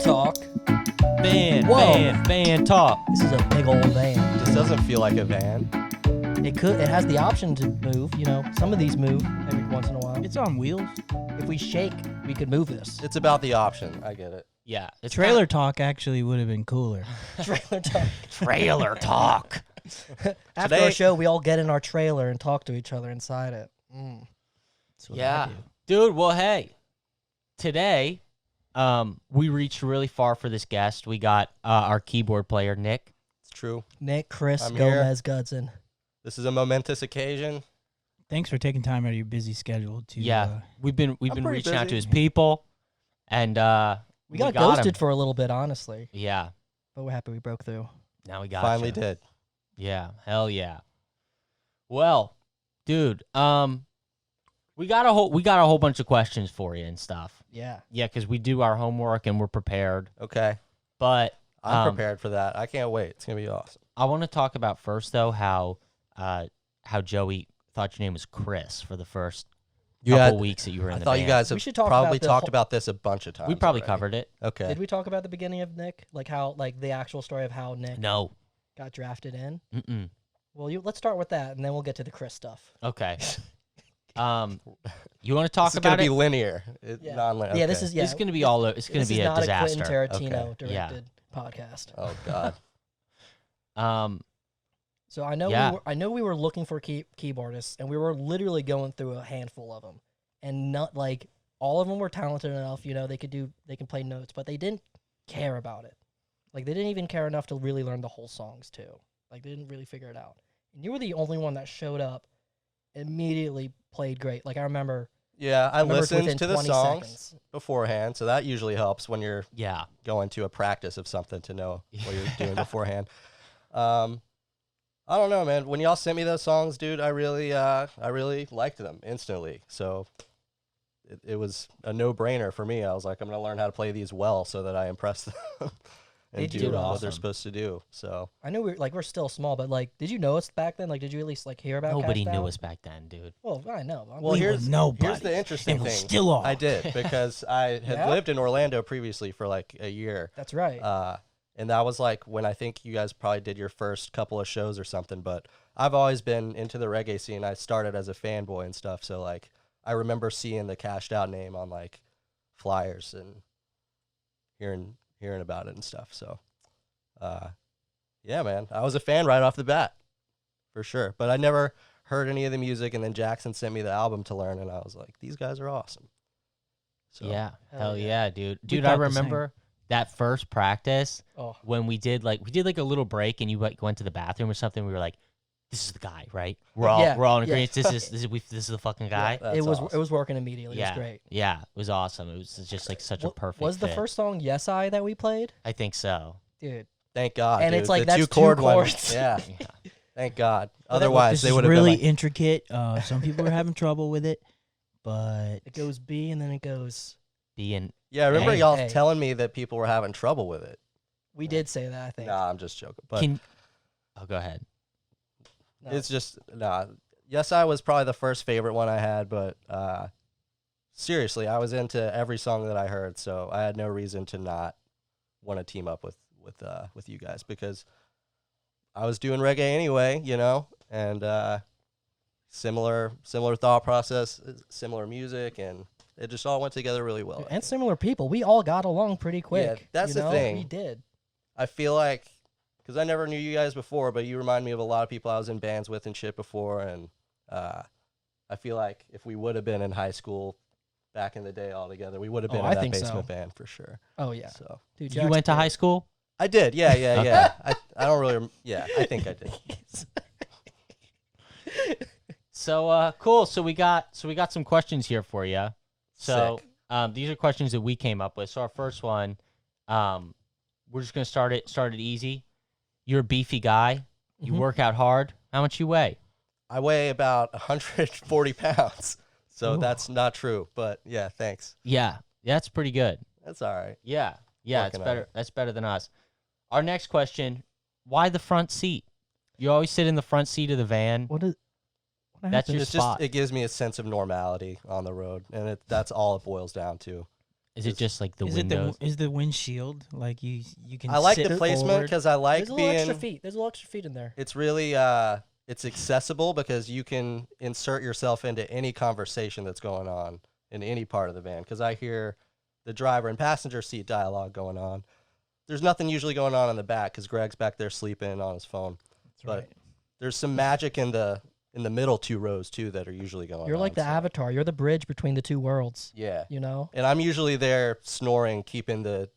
talk. Van talk. This is a big old van. This doesn't feel like a van. It has the option to move. You know, some of these move every once in a while. It's on wheels. If we shake, we could move this. It's about the option. I get it. Yeah. It's Trailer talk actually would have been cooler. Trailer talk. Trailer talk. After Today- our show, we all get in our trailer and talk to each other inside it. That's what Yeah. I do. Dude, well, hey. Today, we reached really far for this guest. We got our keyboard player, Nick. It's true. Nick, Chris, I'm here. Gomez, Gudzan. This is a momentous occasion. Thanks for taking time out of your busy schedule to. Yeah. We've been pretty reaching out to busy. his people, and We got him. ghosted for a little bit, honestly, Yeah. but we're happy we broke through. Now we got Finally you. did. Yeah, hell yeah. Well, dude, we got a whole bunch of questions for you and stuff. Yeah. Yeah, because we do our homework and we're prepared. Okay. But I'm prepared for that. I can't wait. It's gonna be awesome. I want to talk about first though how Joey thought your name was Chris for the first couple weeks that you were in I the thought band. you guys We have should talk probably about the talked whole- about this a bunch of times. We probably already. covered it. Okay. Did we talk about the beginning of Nick? Like how, like the actual story of how Nick No. got drafted in? Mm-mm. Well, let's start with that, and then we'll get to the Chris stuff. Okay. You want to talk This is gonna about be it? linear. Yeah. Non-linear. Yeah, this is It's gonna be all. It's gonna This be is a not disaster. a Quentin Tarantino Okay. Yeah. directed podcast. Oh God. So I know Yeah. we were looking for keyboardists, and we were literally going through a handful of them, and not like all of them were talented enough. You know, they can play notes, but they didn't care about it. Like they didn't even care enough to really learn the whole songs too. Like they didn't really figure it out. And you were the only one that showed up, immediately played great. Like I remember. Yeah, I remember within listened to the 20 songs seconds. beforehand, so that usually helps when you're Yeah. going to a practice of something to know what you're doing beforehand. I don't know, man. When y'all sent me those songs, dude, I really liked them instantly. So it was a no-brainer for me. I was like, I'm gonna learn how to play these well so that I impress them and Did you do do what awesome. they're supposed to do. So I know we're still small, but like, did you know us back then? Like, did you at least like hear about? Nobody Kash'd knew Out? us back then, dude. Well, I know. well, We here's were nobody, here's the interesting and we thing. still are. I did because I had Yeah? lived in Orlando previously for like a year. That's right. And that was like when I think you guys probably did your first couple of shows or something. But I've always been into the reggae scene. I started as a fanboy and stuff. So like I remember seeing the Kash'd Out name on like flyers and hearing about it and stuff. So yeah, man, I was a fan right off the bat for sure. But I never heard any of the music. And then Jackson sent me the album to learn, and I was like, these guys are awesome. So Yeah. Hell Hell yeah. yeah, dude. We Dude, I thought the same. remember that first practice Oh, when we did like a little break and you like went to the bathroom or something. We were like, this is the guy, right? We're all Yeah, in yeah. agreement. This is the fucking guy. That's it was awesome. working immediately. Yeah. It was great. Yeah, it was awesome. It was just like such a Wa- perfect Was the fit. first song "Yes I" that we played, I think so. dude? Thank God. And dude. it's like, the that's two two chord one. chords. Yeah, Yeah. thank God. But that- Otherwise, This they is would have really been like, intricate. Some people are having trouble with it, but It goes B and then it goes. Being yeah. I remember Hey, y'all hey. telling me that people were having trouble with it. We did say that, I think. Nah, I'm just joking. But go ahead. No. it's just Yes, I was probably the first favorite one I had, but seriously, I was into every song that I heard, so I had no reason to not want to team up with you guys because I was doing reggae anyway, you know, and similar thought process, similar music, and it just all went together really well. and similar people. We all got along pretty quick. that's you the know? thing. We did. I feel like, because I never knew you guys before, but you remind me of a lot of people I was in bands with and shit before, and I feel like if we would have been in high school back in the day all together, we would have been Oh, in I that think so. basement band for sure. Oh yeah, So dude. You went to high school? I did, yeah. I don't really, I think I did. So cool. So we got some questions here for you. So Sick. these are questions that we came up with. So our first one, we're just gonna start it easy. You're a beefy guy. You Mhm. work out hard. How much you weigh? I weigh about 140 pounds, so Ooh. that's not true. But yeah, thanks. Yeah, that's pretty good. That's all right. Yeah, it's Working on better. it. That's better than us. Our next question: why the front seat? You always sit in the front seat of the van. What is? What That's happened? your It's spot. just, it gives me a sense of normality on the road, and that's all it boils down to. Is it just like the Is windows? is the windshield like you can? I like sit the placement forward? because I like There's a little extra being. feet. There's a little extra feet in there. It's really it's accessible because you can insert yourself into any conversation that's going on in any part of the van. Because I hear the driver and passenger seat dialogue going on. There's nothing usually going on in the back because Greg's back there sleeping on his phone. That's But right. there's some magic in the middle 2 rows too that are usually going on. You're like the so- Avatar. You're the bridge between the two worlds. Yeah. You know. And I'm usually there snoring, keeping the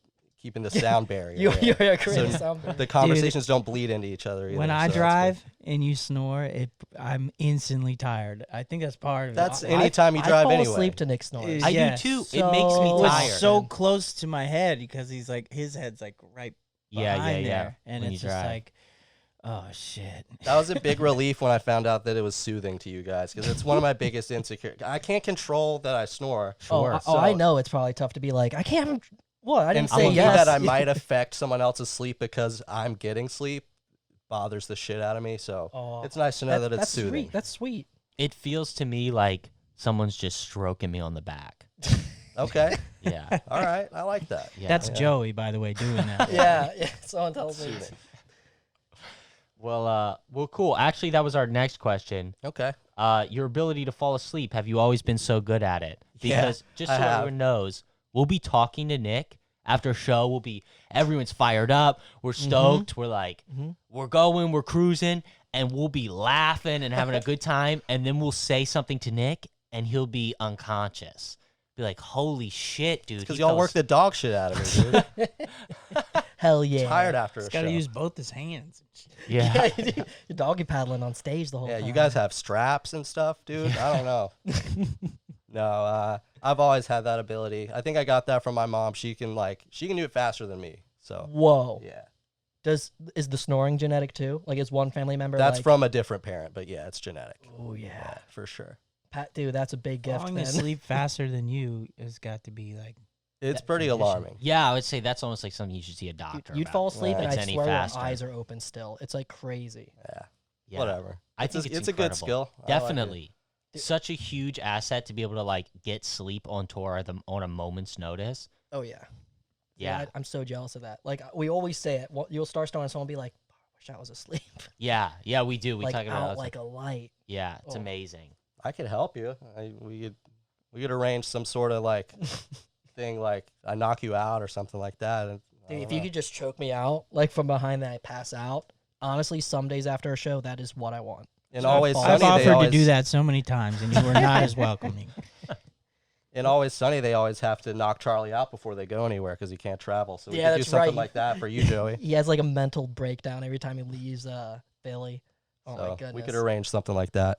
sound barrier. You're there. a great So sound. the conversations don't bleed into each other either. When so I that's good. drive and you snore, I'm instantly tired. I think that's part of That's it. anytime you I drive fall anyway. asleep to Nick snores. I- I Yeah, do too. It makes me so- was tired. so close to my head because he's like his head's like right yeah, behind yeah. there, and when it's you just drive. like, oh shit. That was a big relief when I found out that it was soothing to you guys because it's one of my biggest insecurities. I can't control that I snore. Sure. I So- know it's probably tough to be like, I can't. What? I And didn't say thinking yes. that I might affect someone else's sleep because I'm getting sleep bothers the shit out of me. So Oh, it's nice to know that it's that's soothing. sweet. That's sweet. It feels to me like someone's just stroking me on the back. Okay. Yeah. All right. I like that. Yeah. That's Yeah. Joey, by the way, doing that. Yeah. Someone tells me. Soothing. well, cool. Actually, that was our next question. Okay. Your ability to fall asleep. Have you always been so good at it? Yeah, Because just so I have. everyone knows, we'll be talking to Nick after a show. Everyone's fired up. We're stoked. We're like, we're going, we're cruising, and we'll be laughing and having a good time. And then we'll say something to Nick, and he'll be unconscious. Be like, holy shit, dude. Because he y'all fell work the dog shit out of me, dude. Hell yeah. Tired after He's a got show. to use both his hands. Yeah. Yeah, you're doggy paddling on stage the whole Yeah, time. you guys have straps and stuff, dude. I don't know. No, I've always had that ability. I think I got that from my mom. She can do it faster than me. So Whoa. yeah, Is the snoring genetic too? Like, is one family member? that's like, from a different parent, but yeah, it's genetic. Oh yeah. Yeah, for sure. Pat, dude, that's a big gift, Falling man. asleep faster than you has got to be like, It's That pretty condition. alarming. Yeah, I would say that's almost like something you should see a doctor You'd about. fall asleep Yeah. and It's I any swear faster. your eyes are open still. It's like crazy. Yeah, Yeah. whatever. I think it's a good incredible. skill. I like it. Definitely. Such a huge asset to be able to like get sleep on tour on a moment's notice. Oh yeah. Yeah. I'm so jealous of that. Like we always say it. You'll start snoring, and someone will be like, "I wish I was asleep." Yeah. Yeah, we do. We like talk about out it. like a light. Yeah, it's Oh. amazing. I could help you. We could arrange some sort of like thing, like I knock you out or something like that. And I Dude, don't if you know. could just choke me out, like from behind that I pass out. Honestly, some days after a show, that is what I want. And So Always I've I've Sunny, they offered always to do that so many times, and you were not as welcoming. In Always Sunny, they always have to knock Charlie out before they go anywhere because he can't travel. So we Yeah, could do that's something right. like that for you, Joey. He has like a mental breakdown every time he leaves Philly. Oh my So goodness. we could arrange something like that.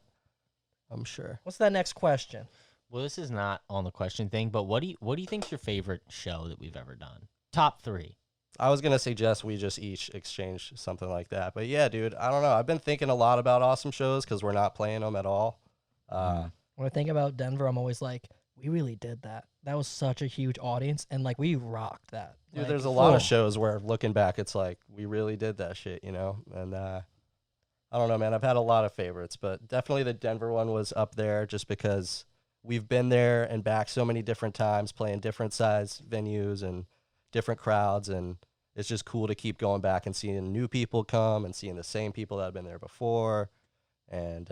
I'm sure. What's that next question? Well, this is not on the question thing, but what do you think's your favorite show that we've ever done? Top 3. I was gonna suggest we just each exchange something like that, but yeah, dude, I don't know. I've been thinking a lot about awesome shows because we're not playing them at all. When I think about Denver, I'm always like, we really did that. That was such a huge audience, and like we rocked that. Dude, Like, there's a lot oh. of shows where looking back, it's like we really did that shit, you know. And I don't know, man. I've had a lot of favorites, but definitely the Denver one was up there just because we've been there and back so many different times, playing different size venues and different crowds, and it's just cool to keep going back and seeing new people come and seeing the same people that have been there before, and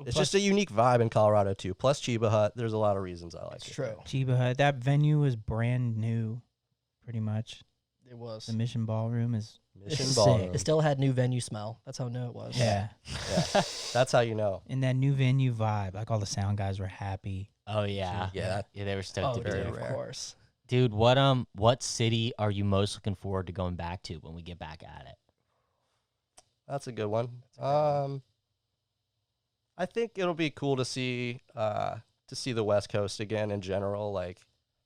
it's just a unique vibe in Colorado too. Plus Chiba Hut, there's a lot of reasons I like It's it. true. Chiba Hut, that venue was brand new, pretty much. It was. The Mission Ballroom is, Mission It's Ballroom. sick. It still had new venue smell. That's how new it was. yeah. Yeah, that's how you know. And that new venue vibe, like all the sound guys were happy. Oh yeah. Yeah. Yeah, they were stoked Oh, to be dude, there. of rare. course. Dude, what city are you most looking forward to going back to when we get back at it? That's a good one. I think it'll be cool to see the West Coast again in general. Like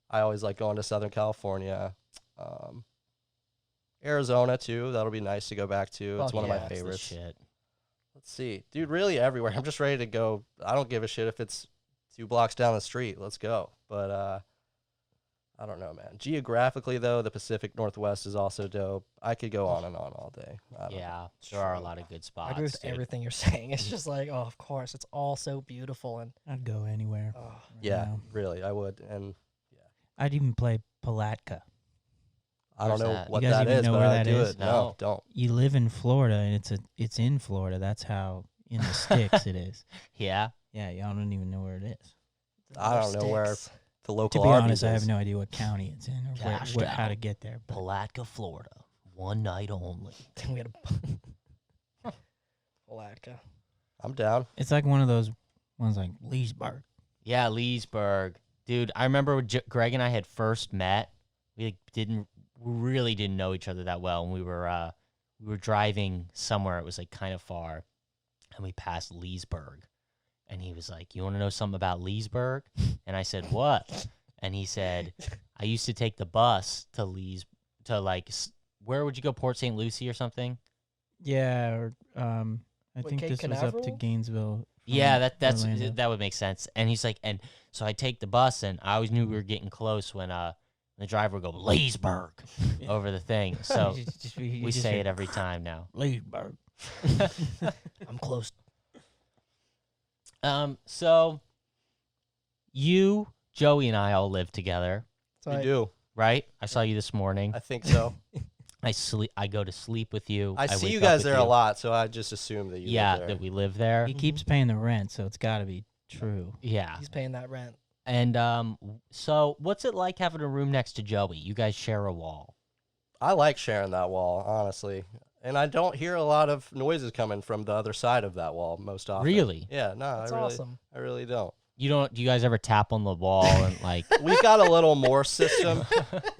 I always like going to Southern California, Arizona too. That'll be nice to go back to. It's Fuck one yeah. of my That's the favorites. shit. Let's see, dude. Really everywhere. I'm just ready to go. I don't give a shit if it's 2 blocks down the street. Let's go. But I don't know, man. Geographically though, the Pacific Northwest is also dope. I could go on and on all day. I don't know. Yeah, there are a lot of good I spots. agree with dude. everything you're saying. It's just like, oh, of course, it's all so beautiful and I'd go anywhere. oh, Yeah, now. really, I would. And I'd even play Palatka. I don't Where's know that? what You guys that even is, know but where I that do is? it. No. No, don't. You live in Florida, and it's in Florida. That's how in the sticks it is. Yeah. Yeah, y'all don't even know where it is. I don't know where Sticks. the To local be Arby's honest, I have is. no idea what county it's in or Kash'd how to Out. get there. But Palatka, Florida. One night only. We had a Palatka. I'm down. it's like one of those ones like Leesburg. Yeah, Leesburg. Dude, I remember when Greg and I had first met. We really didn't know each other that well, and we were driving somewhere. It was like kind of far, and we passed Leesburg, and he was like, "You want to know something about Leesburg?" And I said, "What?" And he said, "I used to take the bus to where would you go, Port St. Lucie or something?" Yeah, or I What, think Cape this was up to Canaveral? Gainesville. Yeah, from that's Orlando. that would make sense. And he's like, and so I take the bus, and I always knew we were getting close when the driver would go Leesburg over the thing. So we say it every time now. Leesburg. I'm close. So you, Joey, and I all live together, So We I, do. right? I saw you this morning. I think so. I go to sleep with you. I see wake you up guys with there you. a lot, so I just assume that you Yeah, live there. that we live there. He keeps paying the rent, so it's got to be true. Yeah. he's paying that rent. And so what's it like having a room next to Joey? You guys share a wall. I like sharing that wall, honestly. And I don't hear a lot of noises coming from the other side of that wall most often. Really? Yeah, no, That's I really, awesome. I really don't. Do you guys ever tap on the wall and like We've got a little more system.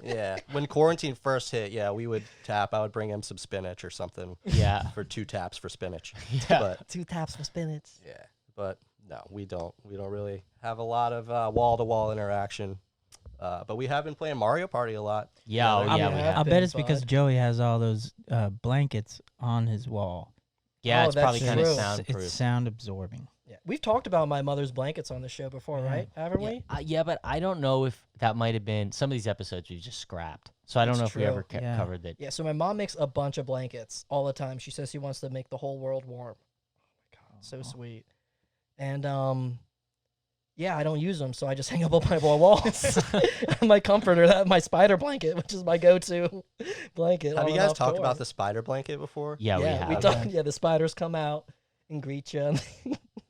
Yeah. When quarantine first hit, yeah, we would tap. I would bring him some spinach or something yeah. for 2 taps for spinach. Yeah. But 2 taps for spinach. yeah, but no, we don't. We don't really have a lot of wall-to-wall interaction. But we have been playing Mario Party a lot. Yeah, oh, together. yeah, Yeah, we I have. I been bet it's because bud. Joey has all those blankets on his wall. Yeah, Oh, it's probably that's kind of true. soundproof. It's sound absorbing. Yeah, we've talked about my mother's blankets on the show before, Yeah. right? Haven't Yeah, we? yeah, but I don't know if that might have been some of these episodes we just scrapped. So I don't It's know if we true. ever Yeah. covered that. Yeah. So my mom makes a bunch of blankets all the time. She says she wants to make the whole world warm. Oh my god, so sweet. And yeah, I don't use them, so I just hang up on my walls. My comforter, my spider blanket, which is my go-to blanket. Have on you and guys off talked tour. about the spider blanket before? Yeah, we Yeah, have. we talked. Yeah, the spiders come out and greet you.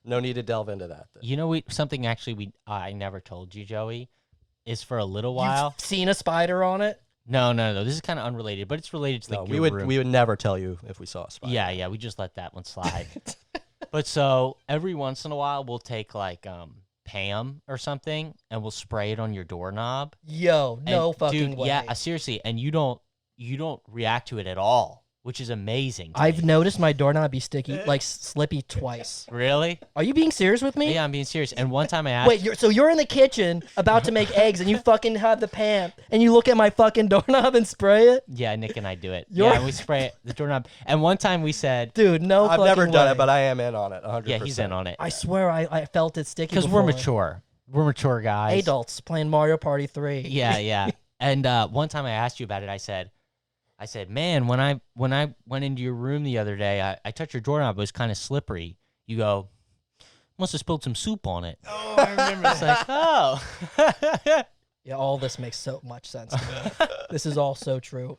No need to delve into that. Then. You know, something actually I never told you, Joey, is for a little while. You've seen a spider on it? No. This is kind of unrelated, but it's related to No, like we your would room. we would never tell you if we saw a spider. Yeah, we just let that one slide. But so every once in a while, we'll take like Pam or something, and we'll spray it on your doorknob. Yo, no And, fucking dude, way. Yeah, seriously, and you don't react to it at all, which is amazing. to I've me. noticed my doorknob be sticky, like slippy twice. Really? Are you being serious with me? Yeah, I'm being serious. And one time I asked, Wait, you're in the kitchen about to make eggs, and you fucking have the pan, and you look at my fucking doorknob and spray it, yeah, Nick and I do it. You're- Yeah, and we spray it, the doorknob. And one time we said, dude. No, I've never fucking done way. it, but I am in on it. 100%. yeah, he's in on it I swear I felt it sticky because we're before. mature. We're mature guys. Adults playing Mario Party 3. Yeah. And one time I asked you about it. I said, man, when I went into your room the other day, I touched your doorknob. It was kind of slippery. You go, must have spilled some soup on it. Oh, I remember It's like, oh. Yeah, all this makes so much sense to me. This is all so true.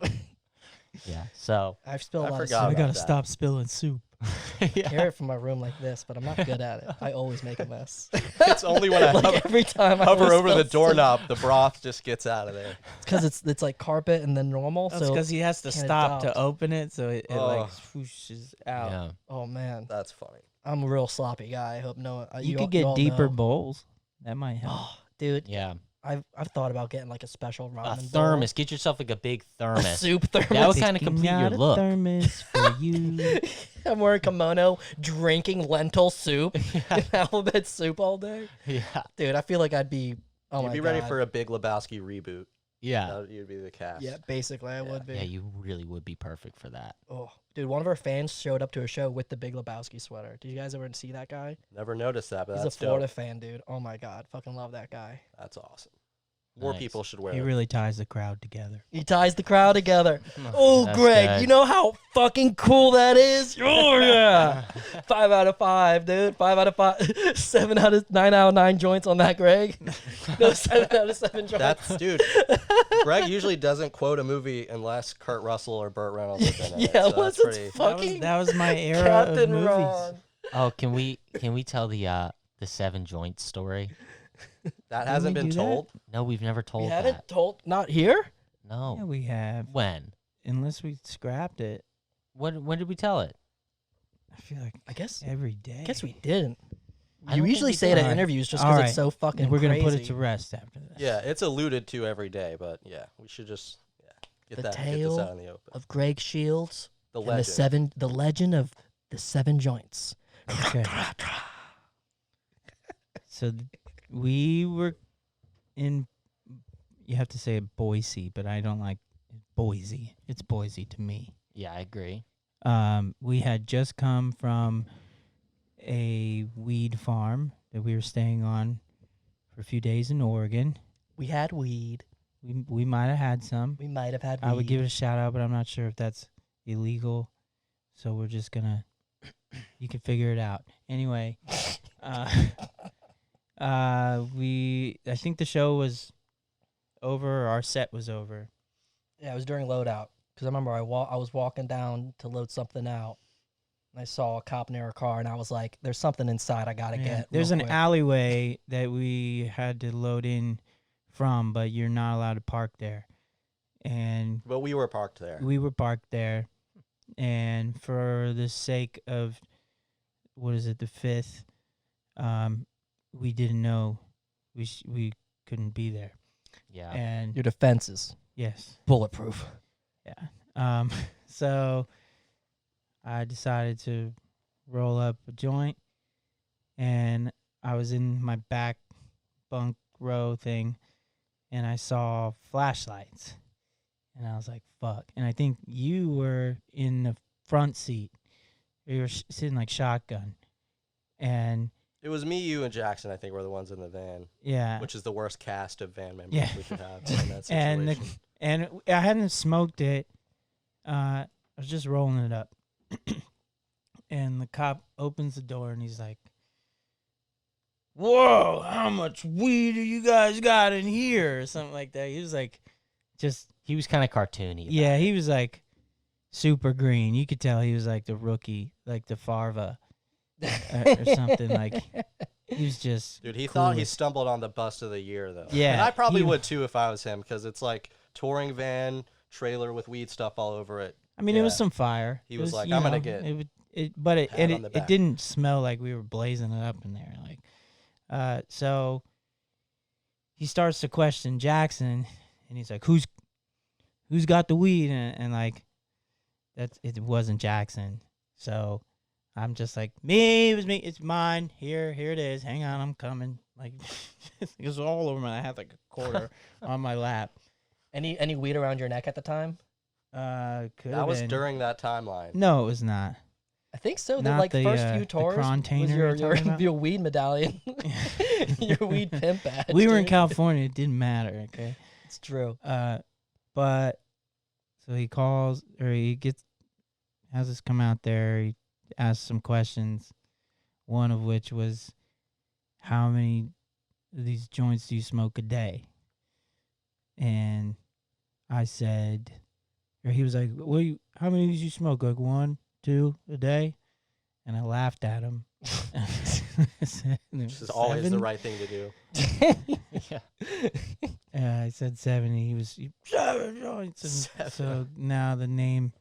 Yeah. So I've spilled I a lot forgot of We soup. about gotta that. stop spilling soup. yeah. Carry it from my room like this, but I'm not good at it. I always make a mess. It's only when I Like every time I hover always over the spill soup. doorknob, the broth just gets out of there. because it's like carpet and then normal. That's So because he has to can't stop to adopt. open it, so it like Oh. swooshes out. Yeah. oh man, That's funny. I'm a real sloppy guy. I hope no. You all- could get all deeper know. bowls. That might help. Oh, dude, Yeah. I've thought about getting like a special A ramen bowl. thermos. Get yourself like a big A thermos. soup thermos. That would kind of Picking complete your out a look. thermos for you. I'm wearing kimono, drinking lentil soup, and alphabet soup all day. Yeah. Dude, I feel like I'd be. Oh You'd my be god. ready for a Big Lebowski reboot. Yeah. You'd be the cast. Yeah, basically, I would be. Yeah, you really would be perfect for that. Oh, dude, one of our fans showed up to a show with the Big Lebowski sweater. Did you guys ever see that guy? Never noticed that, but He's that's a Florida dope. fan, dude. Oh my god, fucking love that guy. That's awesome. More Nice. people should wear He it. really ties the crowd together. He ties the crowd together. Oh, That's Greg, good. you know how fucking cool that is? Oh, yeah. 5 out of 5, dude. 5 out of 5. 9 out of 9 joints on that, Greg. No, 7 out of 7 joints. That's dude. Greg usually doesn't quote a movie unless Kurt Russell or Burt Reynolds have been in it. Yeah, So unless that's it's pretty. fucking That was my era Captain of movies. Ron. Oh, can we tell the 7 joints story? That hasn't we been do that? told. No, we've never We told haven't that. told. Not here? No. Yeah, we have. When? Unless we scrapped it. When did we tell it? I feel like I guess every day. I guess we didn't. I You don't usually think we say it did. at interviews just All because right. it's so fucking And we're gonna put it crazy. to rest after this. Yeah, it's alluded to every day, but yeah, we should just get The this tale out in the open. Of Greg Shields The and legend. the legend of the 7 joints. Okay. So we were in. You have to say it Boise, but I don't like Boise. It's Boise to me. Yeah, I agree. We had just come from a weed farm that we were staying on for a few days in Oregon. We had weed. We might have had some. We might have had weed. I would give it a shout out, but I'm not sure if that's illegal. So we're just gonna. You can figure it out. Anyway, I think the show was over. Our set was over. Yeah, it was during loadout. Because I remember I was walking down to load something out. And I saw a cop near a car, and I was like, there's something inside I got to Yeah. get. There's real an quick. alleyway that we had to load in from, but you're not allowed to park there. And But we were parked there. we were parked there, and for the sake of the 5th, we didn't know we couldn't be there. Yeah. And Your defenses. yes, Bulletproof. yeah. So I decided to roll up a joint, and I was in my back bunk row thing, and I saw flashlights. And I was like, fuck. And I think you were in the front seat. You were sitting like shotgun. And It was me, you, and Jackson. I think were the ones in the van, yeah. which is the worst cast of van members Yeah. we could have in that And situation. and I hadn't smoked it. I was just rolling it up. And the cop opens the door and he's like, "Whoa, how much weed do you guys got in here?" Or something like that. He was like, just He was kind of cartoony. about yeah, it. he was like super green. You could tell he was like the rookie, like the Farva or something. Like he was just Dude, he thought he coolest. stumbled on the bust of the year, though. Yeah, And I probably he- would, too, if I was him, because it's like touring van, trailer with weed stuff all over it. I mean, it was Yeah. some fire. He It was like, you "I'm gonna know, get it." But it pat on the it back. didn't smell like we were blazing it up in there. Like, so he starts to question Jackson, and he's like, "Who's got the weed?" And like, it wasn't Jackson. So I'm just like, "Me, it was me. It's mine. Here it is. Hang on, I'm coming." Like, it was all over my. I had like a quarter on my lap. Any weed around your neck at the time? That was during that timeline. No, it was not. I think so. The Not like the, first the few tours was container your you're talking about? your weed medallion, your weed pimp badge. We were in dude. California. It didn't matter. Okay. It's true. But so he calls or he has us come out there. He asks some questions. One of which was, how many of these joints do you smoke a day? And I said, or he was like, how many did you smoke? Like 1, 2 a day? And I laughed at him. Which is always the right thing to do. Yeah. I said 70. He was 7 joints. And so now the name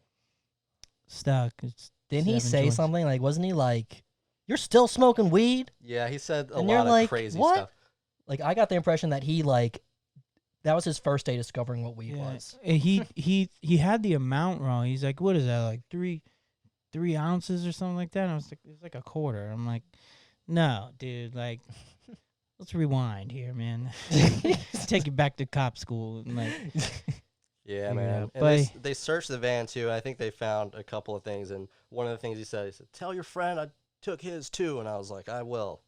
stuck. It's Didn't he 7 say joints. something like, wasn't he like, "You're still smoking weed"? Yeah, he said a And you're lot of like, crazy "What?" stuff. Like I got the impression that he like, that was his first day discovering what weed was. And he had the amount wrong. He's like, what is that? Like 3 ounces or something like that? And I was like, it's like a quarter. I'm like, no, dude. Like, let's rewind here, man. Let's take you back to cop school. And like, Yeah, Figure it man. out. And But- they searched the van, too. I think they found a couple of things. And one of the things he said, tell your friend I took his, too. And I was like, I will.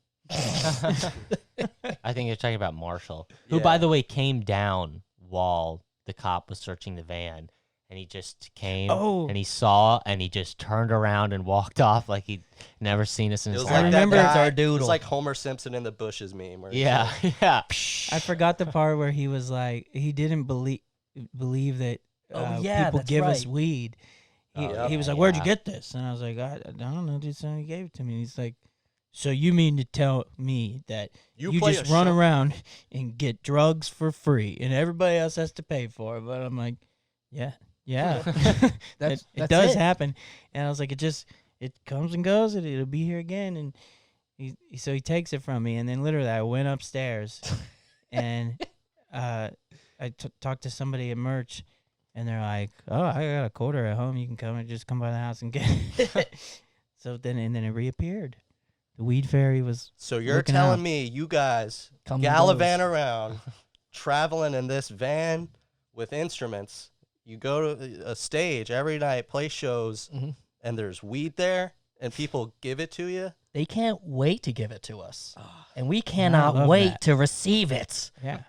I think you're talking about Marshall, who, by the way, came down while the cop was searching the van. And he just came and he saw and he just turned around and walked off like he'd never seen us in It his was life. like I remember that it's guy, our It doodle. was like Homer Simpson in the bushes meme. Where it's Yeah, like, yeah. I forgot the part where he was like, he didn't believe that Oh, yeah, people that's give us right. weed. He, Oh, he was yeah, like, "Where'd you yeah. get this?" And I was like, I don't know, dude. Somebody gave it to me. And he's like, "So you mean to tell me that you play just a run show- around and get drugs for free, and everybody else has to pay for it?" But I'm like, yeah. That's it does it. happen. And I was like, it comes and goes, and it'll be here again. And so he takes it from me, and then literally I went upstairs, and I talked to somebody at merch, and they're like, "Oh, I got a quarter at home. You can come by the house and get it." So then it reappeared. The weed fairy was. So you're looking telling out. me you guys Comes and gallivant goes. around, traveling in this van with instruments. You go to a stage every night, play shows, Mhm. and there's weed there, and people give it to you. They can't wait to give it to us, Ah. and we I cannot love wait that. to receive it. Yeah.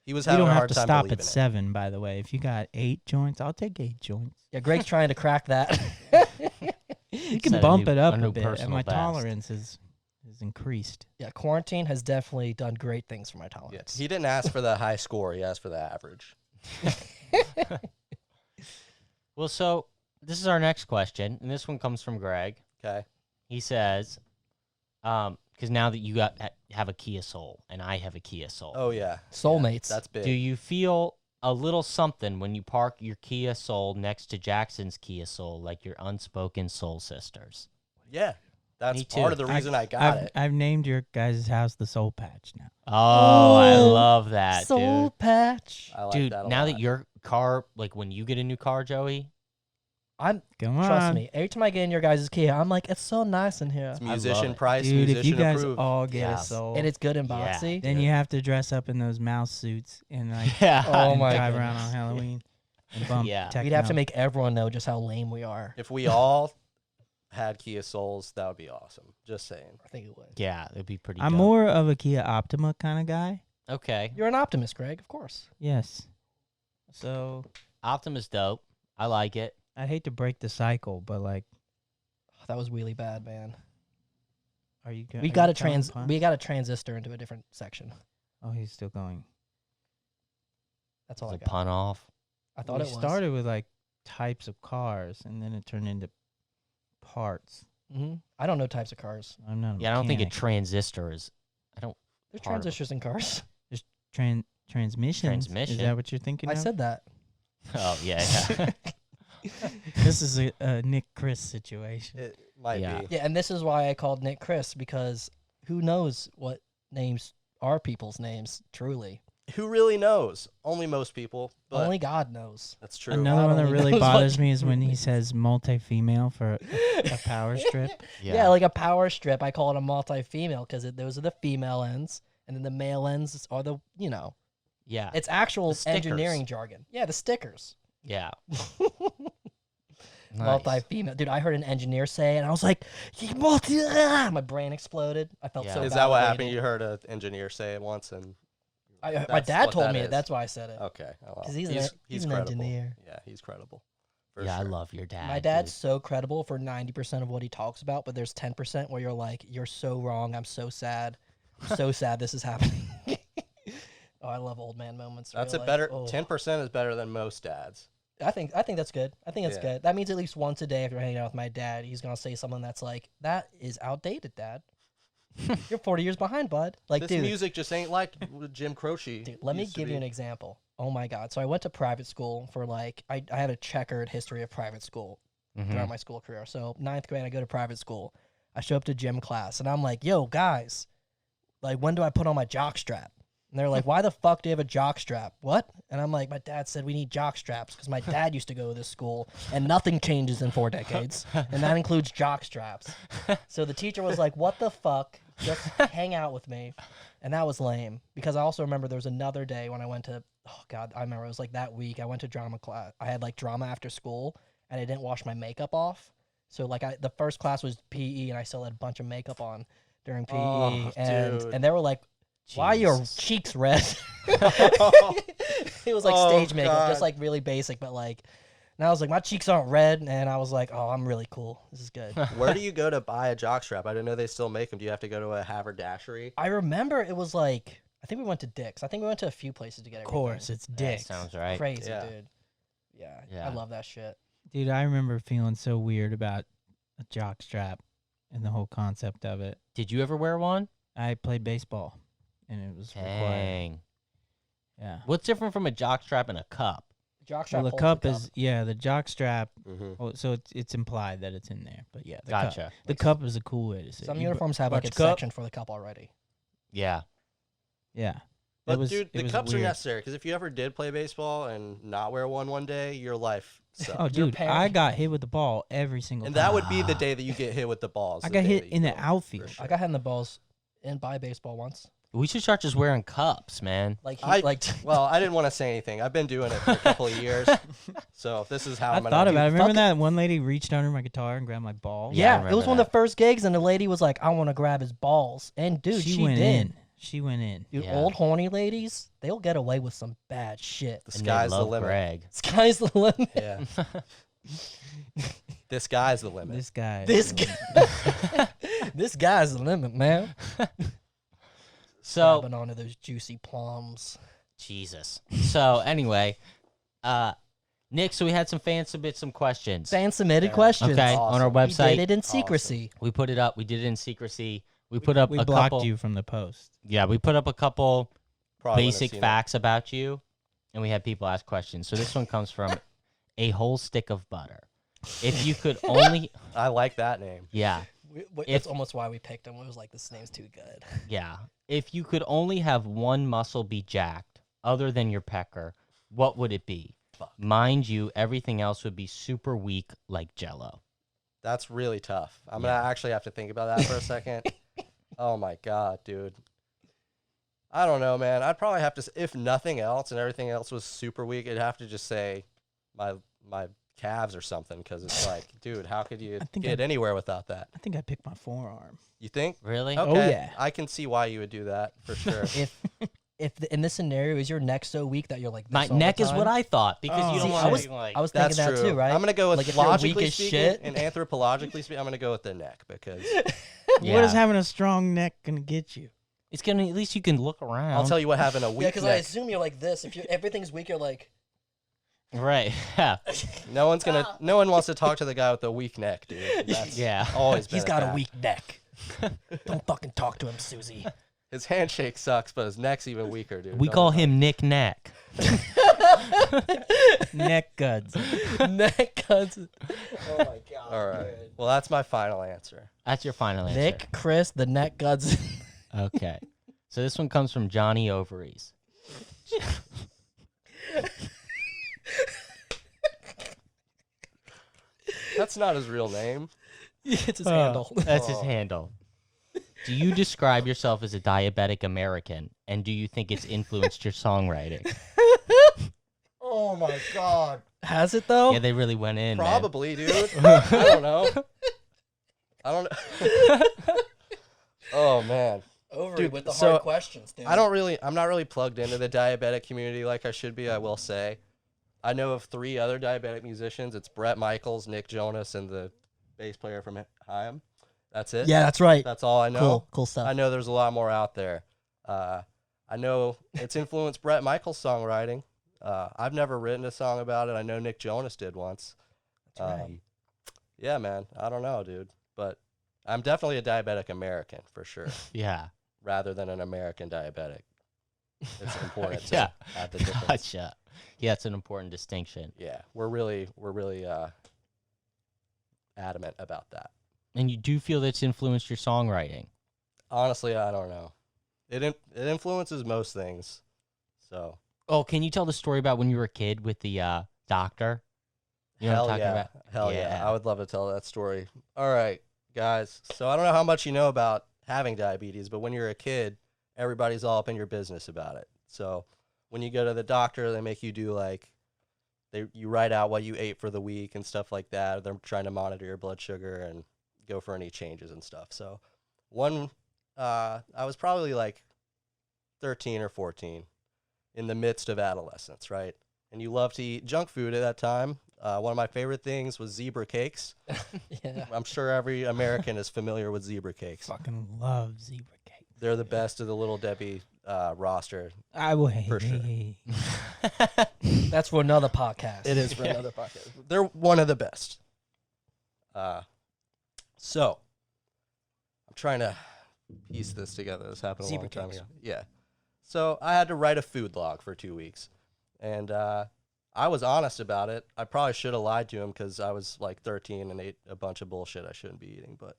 He was We having don't a have hard to time stop believing at it. 7, by the way. If you got 8 joints, I'll take 8 joints. Yeah, Greg's trying to crack that. You can Set a bump new- it up a a new bit, and personal my best. tolerance is increased. Yeah, quarantine has definitely done great things for my Yeah. tolerance. He didn't ask for the high score. He asked for the average. Well, so this is our next question, and this one comes from Greg. Okay. He says, because now that you have a Kia Soul and I have a Kia Soul, Oh yeah. Soulmates. That's big. do you feel a little something when you park your Kia Soul next to Jackson's Kia Soul, like your unspoken soul sisters? Yeah. That's Me part too. of the reason I got it. I've named your guys' house the Soul Patch now. Oh, I Oh, love that, Soul dude. patch. I like Dude, that a now lot. that your car, like when you get a new car, Joey, I'm Come on. trust me. Every time I get in your guys' Kia, I'm like, it's so nice in here, It's love musician it. price, Dude, musician if you guys approved. all get Yeah. a Soul, and it's good and Yeah. boxy. then you have to dress up in those mouse suits and like yeah, Oh and my drive around goodness. on Halloween and bump Yeah. techno. We'd have to make everyone know just how lame we are. If we all had Kia Souls, that would be awesome. Just saying. I think it would. yeah, it'd be pretty. I'm dope. more of a Kia Optima kind of guy. Okay. You're an optimist, Greg. Of course. Yes. So Optimus dope. I like it. I'd hate to break the cycle, but like, Oh, that was really bad, man. are you? We got to We got a transistor into a different section. Oh, he's still going. That's all It's I a got. pun off. I thought we it was. started with like types of cars, and then it turned into parts. I don't know types of cars. I'm not. A Yeah, I don't think a mechanic. transistor is. There's Part of it. transistors in cars. Transmission. Is Transmission? that what you're thinking? I of? said that. Oh yeah, yeah. This is a Nick Chris situation. It might Yeah. be. Yeah, and this is why I called Nick Chris, because who knows what names are people's names, truly. Who really knows? Only most people. But Only God knows. that's true. Another God one that only really knows what bothers me is true when he means. says multi-female for a power strip. Yeah. like a power strip. I call it a multi-female because those are the female ends, and then the male ends are the, Yeah. it's actual The stickers. engineering jargon. Yeah, the stickers. Yeah. Multi-female. Dude, I heard an engineer say it, and I was like, my brain exploded. I felt Yeah. so Is that what happened? validated. You heard an engineer say it once, and My that's dad what told that me is. it. That's why I said it. Okay. Oh, well. 'Cause he's an credible. engineer. Yeah, he's credible. For Yeah, I sure. love your dad. My dude. dad's so credible for 90% of what he talks about, but there's 10% where you're like, you're so wrong. I'm so sad. I'm so sad this is happening. Oh, I love old man moments. where That's you're a like, better. oh. 10% is better than most dads. I think that's good. I think that's Yeah. good. That means at least once a day if you're hanging out with my dad, he's gonna say something that's like, that is outdated, Dad. You're 40 years behind, bud. Like, This dude, music just ain't like what Jim Croce. dude, let me used to give you be. an example. Oh my God. So I went to private school for I had a checkered history of private school Mhm. throughout my school career. So 9th grade, I go to private school. I show up to gym class, and I'm like, yo, guys, like, when do I put on my jock strap? And they're like, why the fuck do you have a jock strap? What? And I'm like, my dad said we need jock straps because my dad used to go to this school, and nothing changes in 4 decades, and that includes jock straps. So the teacher was like, what the fuck? Just hang out with me. And that was lame, because I also remember there was another day when I went to, oh God, I remember it was like that week. I went to drama class. I had like drama after school, and I didn't wash my makeup off. So like the first class was PE, and I still had a bunch of makeup on. during PE, Oh, and dude. they were like, "Why are your Jesus. cheeks red?" It was like Oh, stage makeup, God. just like really basic, but like. And I was like, my cheeks aren't red, and I was like, oh, I'm really cool. This is good. Where do you go to buy a jockstrap? I didn't know they still make them. Do you have to go to a haberdashery? I remember it was like, I think we went to Dick's. I think we went to a few places to get Of everything. course, it's That dick. sounds right. Crazy, Yeah. dude. Yeah, Yeah. I love that shit. Dude, I remember feeling so weird about a jock strap and the whole concept of it. Did you ever wear one? I played baseball, and it was required. Dang. Yeah. What's different from a jockstrap and a cup? Jockstrap Well, the holds cup is the jock strap. Mm-hmm. Oh, so it's implied that it's in there, but yeah, the Gotcha. Cup. The cup is a cool way to say. Some it. uniforms have like brought a your cup? section for the cup already. Yeah. Yeah. But It was- dude, it the was cups are weird. necessary because if you ever did play baseball and not wear one day, your life sucked. Oh, Your dude, parent- I got hit with the ball every single And time. that would be the day that you get hit with the balls. I the got day hit that you in the go, for outfield. sure. I got hit in the balls in by baseball once. We should start just wearing cups, man. Like he, I like well, I didn't want to say anything. I've been doing it for a couple of years, so if this is how I I'm gonna thought do- about it. Remember fuck that one lady reached under my guitar and grabbed my ball? Yeah, I yeah, it was remember one of that. the first gigs, and the lady was like, "I want to grab his balls," and dude, she went did. in. She went in. Dude, Yeah. old horny ladies, they'll get away with some bad shit. The And sky's they the love limit. Greg. Sky's the limit. Yeah, this guy's the limit. This guy. This guy, this guy's the limit, man. So, Grabbing onto those juicy plums. Jesus. So, anyway, Nick, so we had some fans submit some questions. Fan submitted Yeah. questions. Okay, on our Awesome. We website. did it in secrecy. We put it up. We did it in secrecy. We put up We a blocked couple. you from the post. Yeah, we put up a couple Probably wouldn't have basic seen it. facts about you, and we had people ask questions. So this one comes from a whole stick of butter. If you could only, I like that name. yeah, That's almost why we picked him. It was like, this name's too good. yeah. If you could only have one muscle be jacked other than your pecker, what would it be? Fuck. Mind you, everything else would be super weak like Jello. That's really tough. I'm Yeah. gonna actually have to think about that for a second. Oh my god, dude. I don't know, man. I'd probably have to, if nothing else and everything else was super weak, I'd have to just say my calves or something, because it's like, dude, how could you I think get anywhere without that? I think I picked my forearm. You think? Really? Okay. Oh, yeah. I can see why you would do that for sure. In this scenario, is your neck so weak that you're like this My all the neck is what time? I thought because Oh. you don't See, want I was- to like. I was thinking That's that true. too, right? I'm gonna go with Like, if you're weak logically as speaking shit- and anthropologically speaking. I'm gonna go with the neck because Yeah. What is having a strong neck gonna get you? It's gonna at least you can look around. I'll tell you what having a weak Yeah, because I neck. assume you're like this. If everything's weak, you're like. Right. Yeah. No one wants to talk to the guy with the weak neck, dude. That's Yeah. always been He's got a fact. weak neck. Don't fucking talk to him, Susie. His handshake sucks, but his neck's even weaker, dude. We Don't call talk. him Nick Neck. Neck guts. Neck cuts. Oh my god. All right. Well, that's my final answer. That's your final answer. Nick, Chris, the neck guts. Okay. So this one comes from Johnny Ovaries. That's not his real name. It's his handle. That's his Oh. handle. Do you describe yourself as a diabetic American, and do you think it's influenced your songwriting? Oh my god. Has it though? Yeah, they really went in. man. Probably, dude. I don't know. I don't know. Oh man. Over Dude, with the so hard questions, dude. I'm not really plugged into the diabetic community like I should be, I will say. I know of 3 other diabetic musicians. It's Brett Michaels, Nick Jonas, and the bass player from Haim. That's it. Yeah, that's right. That's all I know. Cool stuff. I know there's a lot more out there. I know it's influenced Brett Michaels' songwriting. I've never written a song about it. I know Nick Jonas did once. That's right. Yeah, man. I don't know, dude. But I'm definitely a diabetic American for sure, Yeah. rather than an American diabetic. It's important to Yeah. have the difference. Gotcha. Yeah, it's an important distinction. Yeah, we're really adamant about that. And you do feel that's influenced your songwriting. Honestly, I don't know. It influences most things. So Oh, can you tell the story about when you were a kid with the doctor? You know hell what I'm talking yeah, about? hell yeah. Yeah. I would love to tell that story. All right, guys. So I don't know how much you know about having diabetes, but when you're a kid, everybody's all up in your business about it. So when you go to the doctor, they make you do like you write out what you ate for the week and stuff like that. They're trying to monitor your blood sugar and go for any changes and stuff. So one I was probably like 13 or 14 in the midst of adolescence, right? And you love to eat junk food at that time. One of my favorite things was zebra cakes. Yeah. I'm sure every American is familiar with zebra cakes. Fucking love zebra cake. They're the best of the Little Debbie roster. I will. For sure. That's for another podcast. It is for another podcast. They're one of the best. So, I'm trying to piece this together. This happened a Zebra long time cakes. ago. Yeah. So, I had to write a food log for 2 weeks. And I was honest about it. I probably should have lied to him because I was like 13 and ate a bunch of bullshit I shouldn't be eating. But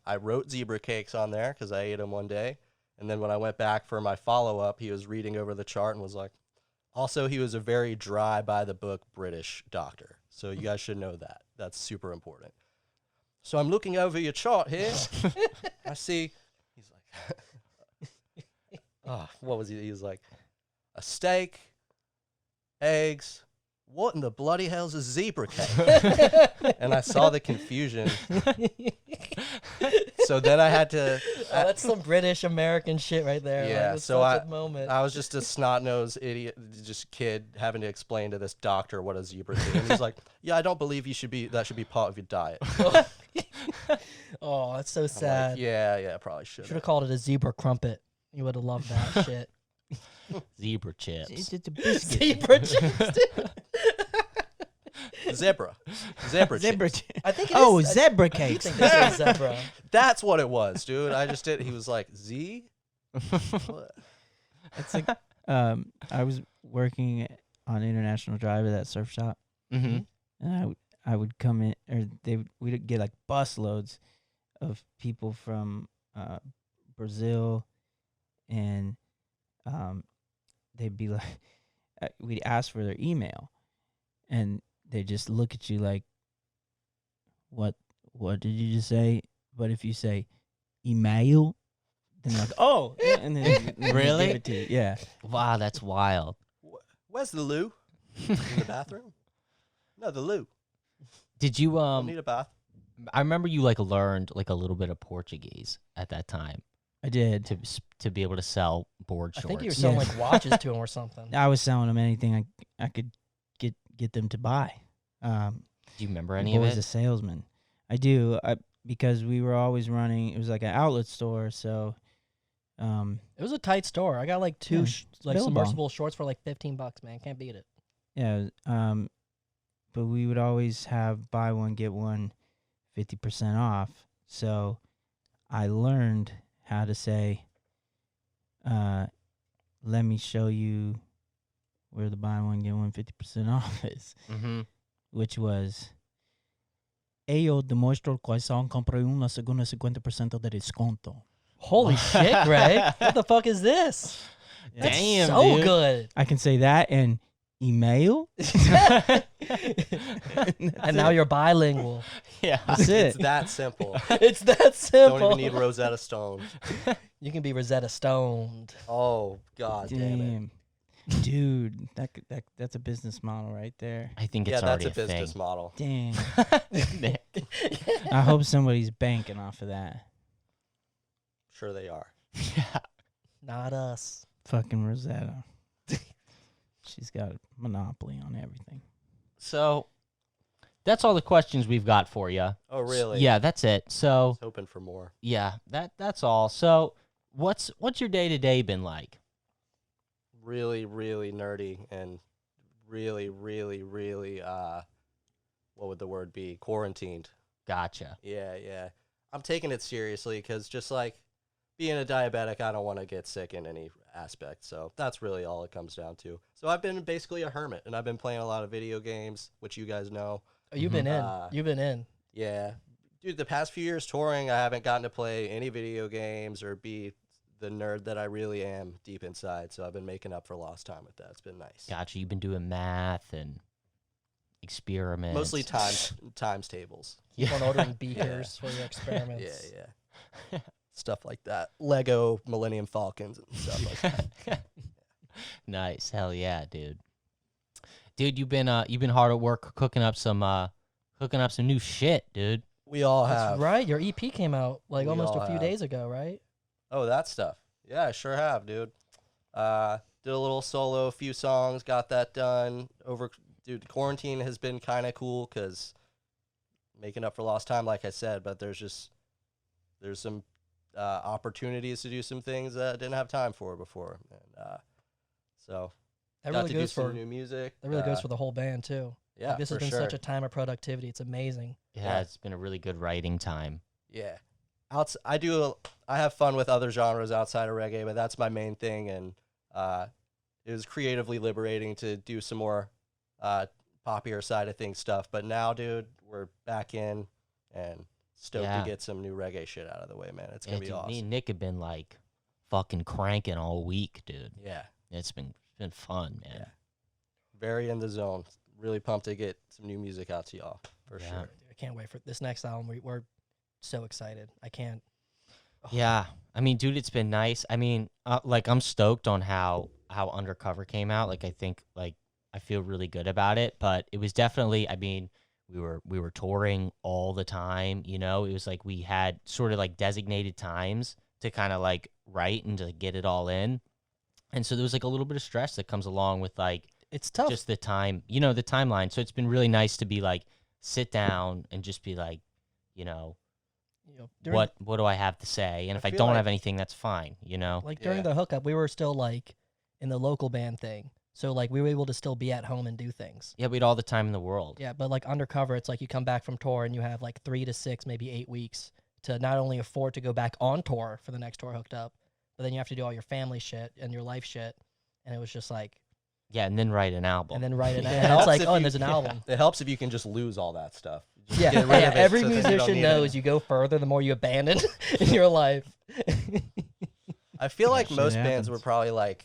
I wrote zebra cakes on there because I ate them one day. And then when I went back for my follow-up, he was reading over the chart and was like, also, he was a very dry, by-the-book British doctor. So you guys should know that. That's super important. So I'm looking over your chart here. I see, he's like, oh, what was he? He was like, a steak, eggs. What in the bloody hell's a zebra cake? And I saw the confusion. So then I had to. Oh, that's some British American shit right there. Yeah, Like, that's so such a moment. I was just a snot-nosed idiot, just kid having to explain to this doctor what a zebra is. And he's like, "Yeah, I don't believe that should be part of your diet." Oh, that's so I'm sad. like, yeah, probably should. Should have called it a zebra crumpet. You would have loved that shit. Zebra chips. It's just a biscuit. Zebra chips. Zebra Zebra. chips. I think it Oh, is. zebra I do cakes. think this is zebra. That's what it was, dude. I just did. He was like, "Z." What? It's like I was working on International Drive at that surf shop, Mm-hmm. and I would come in, or we'd get like bus loads of people from Brazil, and they'd be like, we'd ask for their email, and they just look at you like, what did you just say? But if you say email, then they're like, oh, and then they Really? give it to you. Yeah. Wow, that's wild. Where's the loo? In the bathroom? No, the loo. Did you I need a bath. I remember you like learned like a little bit of Portuguese at that time I did. to be able to sell board I shorts. think you were selling Yeah. like watches to him or something. I was selling them anything I could get them to buy. Do you remember any I'm of always it? a salesman. I do. Because we were always running. It was like an outlet store, so It was a tight store. I got like two Yeah, like Billabong. submersible shorts for like $15, man. Can't beat it. yeah. But we would always have buy one get one 50% off. So I learned how to say, let me show you where the buy one get one 50% off is, Mm-hmm. which was eu demonstro quais são comprei la segunda 50% de desconto. Holy shit, Greg. What the fuck is this? That's Damn, so dude. good. I can say that and email. And now you're bilingual. Yeah. That's It's it. that simple. It's that simple. Don't even need Rosetta Stone. You can be Rosetta Stoned. Oh God damn it. Damn. Dude, that's a business model right there. I think Yeah, it's that's already a business thing. model. Damn. Nick. I hope somebody's banking off of that. Sure they are. Yeah. Not us. Fucking Rosetta. She's got a monopoly on everything. So that's all the questions we've got for you. Oh really? Yeah, that's it. I So was hoping for more. yeah, that's all. So what's your day-to-day been like? Really, really nerdy and really, really, really what would the word be? Quarantined. Gotcha. Yeah. I'm taking it seriously because just like being a diabetic, I don't want to get sick in any aspect. So that's really all it comes down to. So I've been basically a hermit, and I've been playing a lot of video games, which you guys know. Oh, you've been in. Uh, You've been in. Yeah. Dude, the past few years touring, I haven't gotten to play any video games or be the nerd that I really am deep inside. So I've been making up for lost time with that. It's been nice. Gotcha. You've been doing math and experiments. Mostly times tables. Keep Yeah. on ordering beakers for your Yeah, experiments. yeah. Stuff like that. Lego Millennium Falcons and stuff like that. Nice. Hell yeah, dude. Dude, you've been hard at work cooking up some new shit, dude. We all That's have. right. Your EP came out like We almost all a few have. days ago, right? Oh, that stuff. Yeah, I sure have, dude. Did a little solo, a few songs, got that done. Dude, quarantine has been kind of cool because making up for lost time, like I said, but there's some opportunities to do some things that I didn't have time for before. And so That got really to do goes some for new music. that really goes for the whole band too. Yeah, Like, this has for been sure. such a time of productivity. It's amazing. Yeah, it's been a really good writing time. Yeah. I have fun with other genres outside of reggae, but that's my main thing, and it was creatively liberating to do some more poppier side of things stuff. But now, dude, we're back in and stoked Yeah. to get some new reggae shit out of the way, man. It's Yeah, gonna be dude, me awesome. and Nick have been like fucking cranking all week, dude. Yeah, It's been fun, man. Yeah. Very in the zone. Really pumped to get some new music out to y'all for Yeah. sure. I can't wait for this next album. We're so excited. I can't. Yeah, I mean, dude, it's been nice. I mean, like I'm stoked on how Undercover came out. Like I think like I feel really good about it, but it was definitely, I mean, we were touring all the time, you know? It was like we had sort of like designated times to kind of like write and to get it all in. And so there was like a little bit of stress that comes along with like It's tough. just the time, you know, the timeline. So it's been really nice to be like sit down and just be like, you know, You know, during what do I have to say? And if I feel don't like- have anything, that's fine, you know? like during Yeah. the hookup, we were still like in the local band thing. So like we were able to still be at home and do things. Yeah, we had all the time in the world. Yeah, but like Undercover, it's like you come back from tour and you have like 3 to 6, maybe 8 weeks to not only afford to go back on tour for the next tour hooked up, but then you have to do all your family shit and your life shit. And it was just like, Yeah, and then write an album. and then write it. It And it's helps like, if oh, and you- there's an album. It helps if you can just lose all that stuff. Just Yeah, get rid yeah, of it every so that you don't musician need knows it. you go further the more you abandon in your life. I feel like shit most bands were happens. probably like,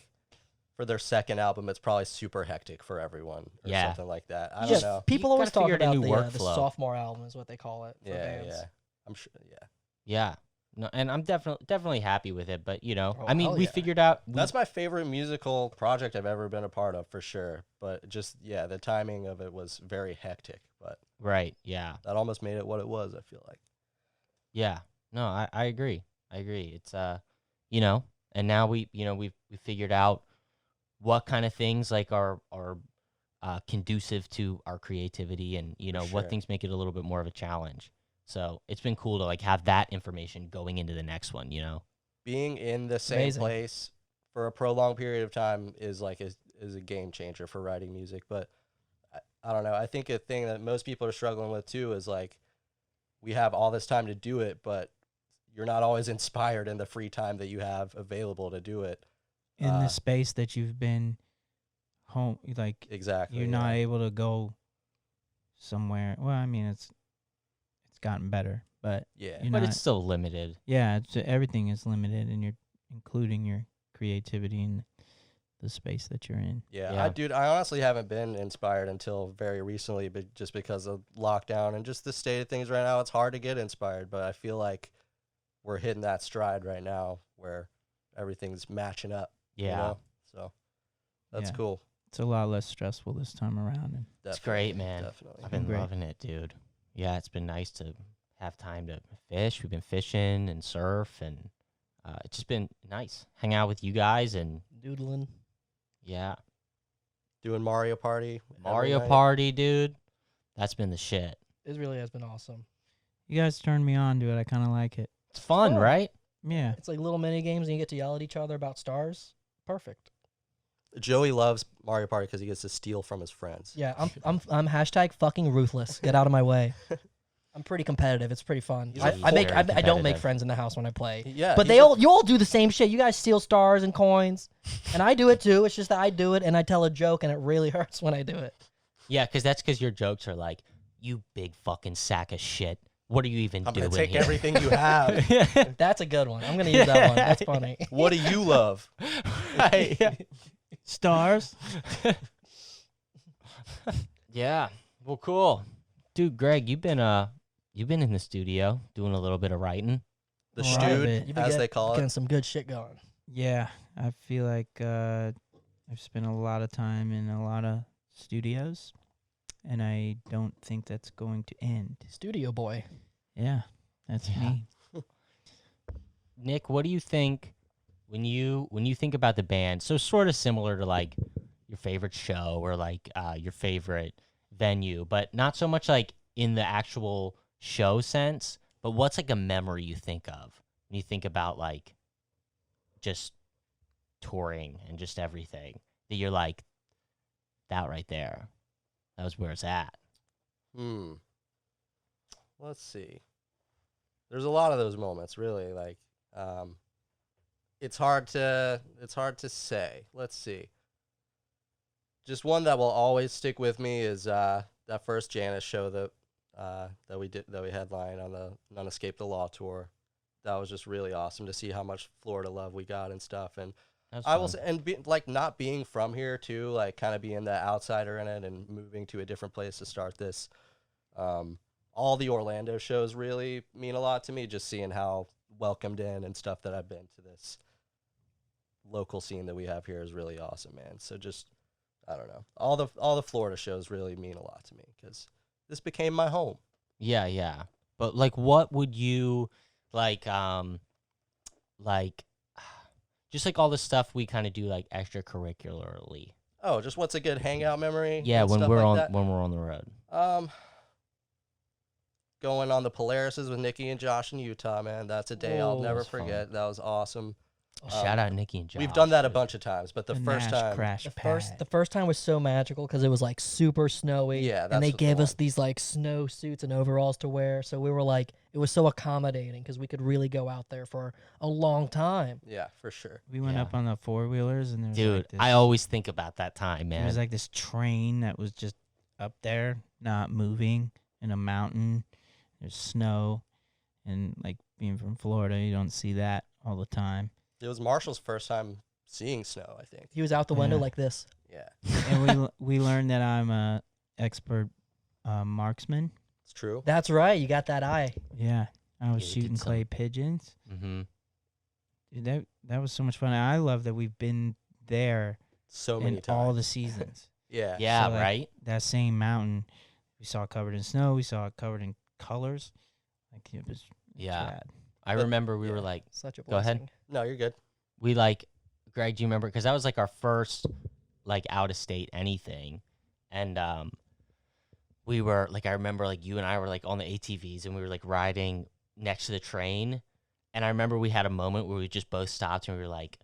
for their second album, it's probably super hectic for everyone or Yeah. something like that. I Yeah, don't know. people You always gotta talk figure out a about new the workflow. sophomore album is what they call it for Yeah, bands. yeah. I'm sure. Yeah, Yeah. No, and I'm definitely happy with it, but you know, Oh, I mean, hell we yeah. figured out that's my favorite musical project I've ever been a part of for sure. But just the timing of it was very hectic. But right. Yeah. that almost made it what it was. I feel like. Yeah. No, I agree. I agree. It's you know, and now we figured out what kind of things like are conducive to our creativity, and you know what sure. things make it a little bit more of a challenge. So it's been cool to like have that information going into the next one, you know. Being in the same Amazing. place for a prolonged period of time is like is a game changer for writing music. But I don't know. I think a thing that most people are struggling with too is like we have all this time to do it, but you're not always inspired in the free time that you have available to do it. In the space that you've been home, like Exactly. you're not able to go somewhere. Well, I mean, it's gotten better, but Yeah. you're But not, it's still limited. yeah, everything is limited, and you're including your creativity in the space that you're in. Yeah, Yeah. I honestly haven't been inspired until very recently, but just because of lockdown and just the state of things right now, it's hard to get inspired. But I feel like we're hitting that stride right now where everything's matching up. Yeah. You know? So that's Yeah. cool. It's a lot less stressful this time around. And It's great, man. Definitely. I've been Great. loving it, dude. Yeah, it's been nice to have time to fish. We've been fishing and surf, and it's just been nice. Hang out with you guys, and Doodling. yeah, Doing Mario Party. every Mario night. Party, dude. That's been the shit. It really has been awesome. you guys turned me on to it. I kind of like it. It's fun, fun. right? Yeah. It's like little mini games and you get to yell at each other about stars. Perfect. Joey loves Mario Party because he gets to steal from his friends. Yeah, I'm hashtag fucking ruthless. Get out of my way. I'm pretty competitive. It's pretty fun. He's I, a I make very I don't make competitive. friends in the house when I play. Yeah, But you all do the same shit. You guys steal stars and coins, and I do it too. It's just that I do it and I tell a joke and it really hurts when I do it. Yeah, because your jokes are like, you big fucking sack of shit. What are you even I'm doing gonna take here? everything you have. That's a good one. I'm gonna use that one. That's funny. What do you love? Right, yeah. Stars. Yeah. Well, cool, dude. Greg, you've been in the studio doing a little bit of writing. The Well, stewed, You've been as they call getting it. some good shit going. Yeah, I feel like I've spent a lot of time in a lot of studios, and I don't think that's going to end. Studio boy. Yeah, that's Yeah. me. Nick, what do you think when you think about the band? So sort of similar to like your favorite show or like your favorite venue, but not so much like in the actual show sense. But what's like a memory you think of when you think about like just touring and just everything that you're like that right there? That was where it's at. Let's see. There's a lot of those moments, really. Like, it's hard to say. Let's see. Just one that will always stick with me is that first Janice show that we headlined on the None Escape the Law tour. That was just really awesome to see how much Florida love we got and stuff. And That's I will fun. say, and like not being from here too, like kind of being the outsider in it and moving to a different place to start this. All the Orlando shows really mean a lot to me. Just seeing how welcomed in and stuff that I've been to this local scene that we have here is really awesome, man. So just, I don't know, all the Florida shows really mean a lot to me because this became my home. Yeah. But like, what would you like? Like, just like all the stuff we kind of do like extracurricularly. Oh, just what's a good hangout memory? Yeah, and when stuff we're like on that? when we're on the road. Going on the Polarises with Nikki and Josh in Utah, man. That's a day I'll never that's fun. forget. That was awesome. Shout out Nikki and Josh. We've done that a bunch of times, but the first Nash time, crash The pad. first time was so magical because it was like super snowy. Yeah, and that's they the gave us one. these like snow suits and overalls to wear. So we were like, it was so accommodating because we could really go out there for a long time. yeah, for sure. We went Yeah. up on the 4-wheelers and there was Dude, like this, I always think about that time, there man. was like this train that was just up there, not moving in a mountain. There's snow, and like being from Florida, you don't see that all the time. It was Marshall's first time seeing snow, I think. He was out the window Yeah. like this. Yeah, And we learned that I'm a expert marksman. it's true. That's right. You got that eye. Yeah, I was Yeah, you shooting did some- clay pigeons. Mm-hmm. Dude, that was so much fun. I love that we've been there So many in times. all the seasons. Yeah. Yeah, So, like, right. That same mountain, we saw it covered in snow. We saw it covered in colors. Like it was Yeah. rad. I But- remember we were yeah. like, Such a Go ahead. blessing. No, you're good. we like, Greg, do you remember? Because that was like our first like out of state anything, and we were like, I remember like you and I were like on the ATVs and we were like riding next to the train, and I remember we had a moment where we just both stopped and we were like,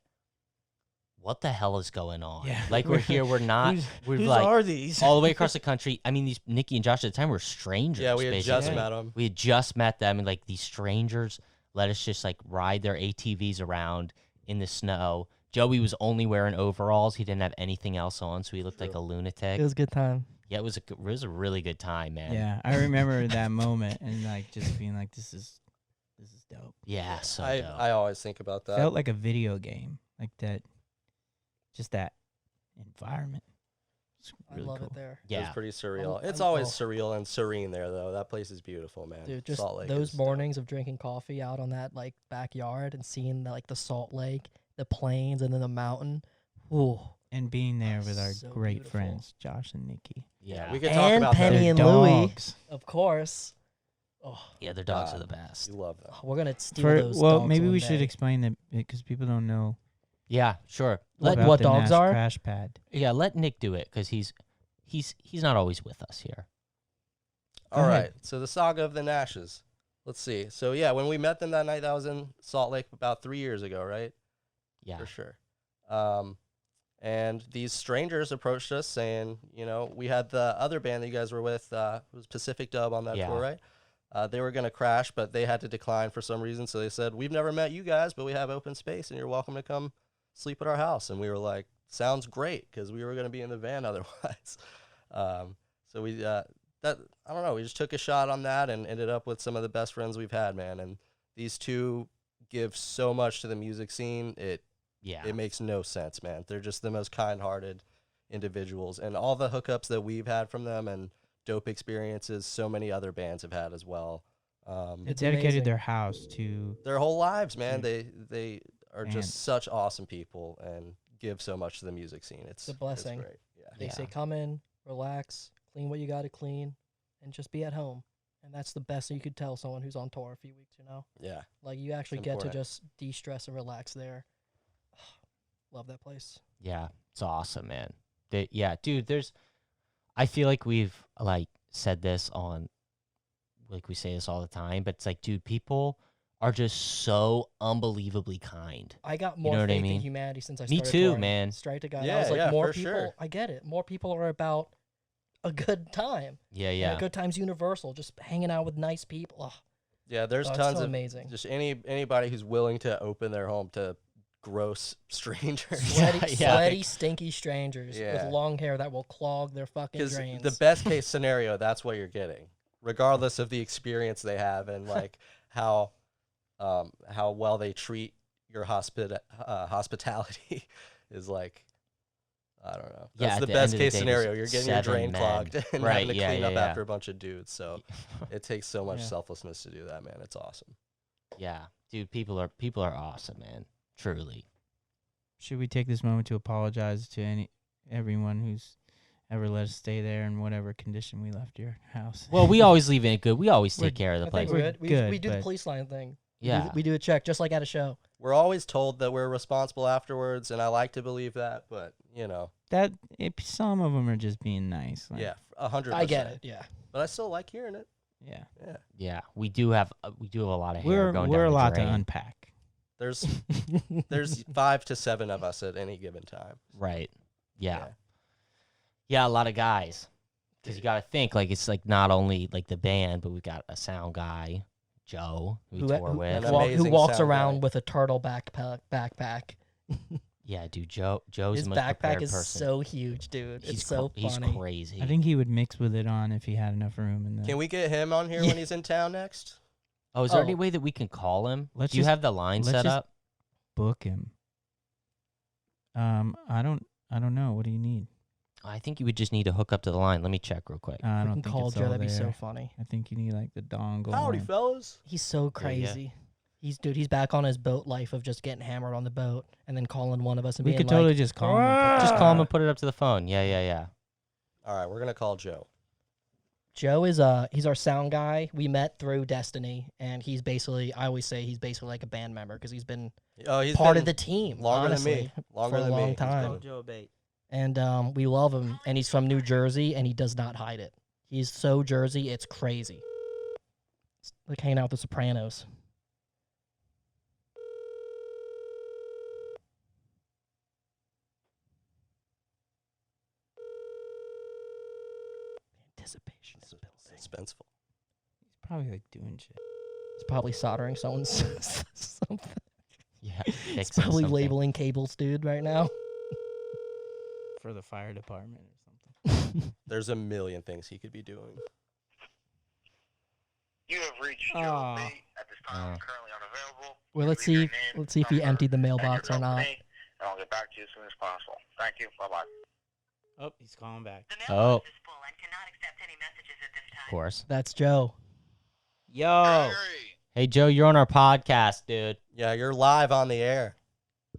what the hell is going on? Yeah. Like we're here, we're not, we're Whose like are these? all the way across the country. I mean, these Nikki and Josh at the time were strangers. Yeah, we had just basically. met him. We had just met them, and like these strangers let us just like ride their ATVs around in the snow. Joey was only wearing overalls; he didn't have anything else on, so he looked like a lunatic. It was a good time. Yeah, it was a really good time, man. Yeah, I remember that moment and like just being like, this is dope. Yeah, so I dope. always think about that. Felt like a video game, like that, just that environment. It's really I love cool. it there. It was yeah, pretty surreal. I'm- It's I'm- always oh. surreal and serene there, though. That place is beautiful, man. Dude, just Salt Lake those is dope. mornings of drinking coffee out on that like backyard and seeing like the Salt Lake, the plains, and then the mountain. Ooh. And being there with our So great beautiful. friends, Josh and Nikki. yeah, We could talk And about Penny that. and Their Louie. dogs. Of course. Oh, yeah. Their dogs are God. the best. You love them. we're gonna steal For, those well, dogs maybe one we should day. explain that because people don't know Yeah, sure. Let- about what the dogs Nash are? Crash Pad. Yeah, let Nick do it because he's not always with us here. Go All ahead. right. So the saga of the Nashes. Let's see. So yeah, when we met them that night, that was in Salt Lake about 3 years ago, right? Yeah, For sure. And these strangers approached us saying, you know, we had the other band that you guys were with, it was Pacific Dub on that Yeah. tour, right? They were going to crash, but they had to decline for some reason. So they said, we've never met you guys, but we have open space and you're welcome to come sleep at our house. And we were like, sounds great, because we were going to be in the van otherwise. So we, that, I don't know, we just took a shot on that and ended up with some of the best friends we've had, man. And these two give so much to the music scene. yeah. It makes no sense, man. They're just the most kind-hearted individuals. And all the hookups that we've had from them and dope experiences so many other bands have had as well. They It's dedicated amazing. their house to Their whole lives, man. Mm. They are Man. just such awesome people and give so much to the music scene. It's a blessing. It's great. Yeah. They Yeah. say, come in, relax, clean what you got to clean, and just be at home. And that's the best you could tell someone who's on tour a few weeks, you know? Yeah. Like, you actually It's get to important. just de-stress and relax there. Love that place. Yeah, it's awesome, man. Yeah, dude, I feel like we've, like, said this on, like, we say this all the time, but it's like, dude, people are just so unbelievably kind. I got more know what I faith in mean? humanity since I Me started too, touring. man. Straight to God. I Yeah, was like, yeah, more for people, sure. I get it. More people are about a good time. Yeah, And yeah. a good time's universal. Just hanging out with nice people. Oh, Yeah, there's it's tons so of amazing. just anybody who's willing to open their home to gross strangers. Sweaty, Yeah. sweaty, stinky strangers Yeah. with long hair that will clog their fucking Because drains. the best case scenario, that's what you're getting, regardless of the experience they have and like how well they treat your hospitality is like, I don't know. Yeah, That's at the the best end of the case day, scenario. just You're getting your 7 drain men. clogged and Right, having to yeah, clean yeah, up yeah. after a bunch of dudes. So it takes so much Yeah. selflessness to do that, man. It's awesome. Yeah, dude, people are awesome, man. Truly. Should we take this moment to apologize to everyone who's ever let us stay there in whatever condition we left your house? Well, we always leave it good. We always We're- take care of the I place. think we're We're good. We good, do the but- police line thing. Yeah. We do a check just like at a show. We're always told that we're responsible afterwards, and I like to believe that, but you know, Some of them are just being nice. Like, yeah, 100%. I get it. Yeah. But I still like hearing it. Yeah. Yeah. Yeah, we do have a lot of hair going We're down a the lot to drain. unpack. There's 5 to 7 of us at any given time. Right. Yeah. Yeah, a lot of guys. Because you got to think, like, it's like not only like the band, but we've got a sound guy, Joe, who we tour with. An who amazing walks sound around guy. with a turtle backpack. Yeah, dude, Joe's His the most backpack prepared is person. so huge, dude. He's It's so he's funny. crazy. I think he would mix with it on if he had enough room in the. Can we get him on here Yeah. when he's in town next? Oh, is there Oh. any way that we can call him? Let's Do you just- have the line let's set just- up? book him? I don't know. What do you need? I think you would just need to hook up to the line. Let me check real quick. I We don't can think call it's Joe. all That'd be so there. funny. I think you need like the dongle. Howdy, one. fellas. He's so Yeah, yeah. crazy. He's back on his boat life of just getting hammered on the boat and then calling one of us and We being could like, totally just call him. and Just put- call him and put it up to the phone. Yeah, yeah, yeah. All right, we're gonna call Joe. Joe is he's our sound guy. We met through Destiny, and he's basically, I always say he's basically like a band member because he's been Oh, he's part been of the team longer honestly, than me. Longer for a than long me. He's time. been- Joe Bait. And we love him. And he's from New Jersey, and he does not hide it. He's so Jersey, it's crazy. It's like hanging out with the Sopranos. Anticipation is building. Suspenseful. He's probably like doing shit. He's probably soldering someone's something. Yeah. He's fixing probably something. labeling cables, dude, right now. For the fire department or something. There's a million things he could be doing. You have reached Joe Aw. Bate. At this time, I'm currently unavailable. Well, let's Leave your see. name, Let's see if he number, emptied the and your mailbox or not. company, and I'll get back to you as soon as possible. Thank you. Bye-bye. Oh, he's calling back. The Oh. mailbox is full and cannot accept any messages at this Of time. course. That's Joe. Yo. Gregory, Hey, Joe, you're on our podcast, dude. Yeah, you're live on the air.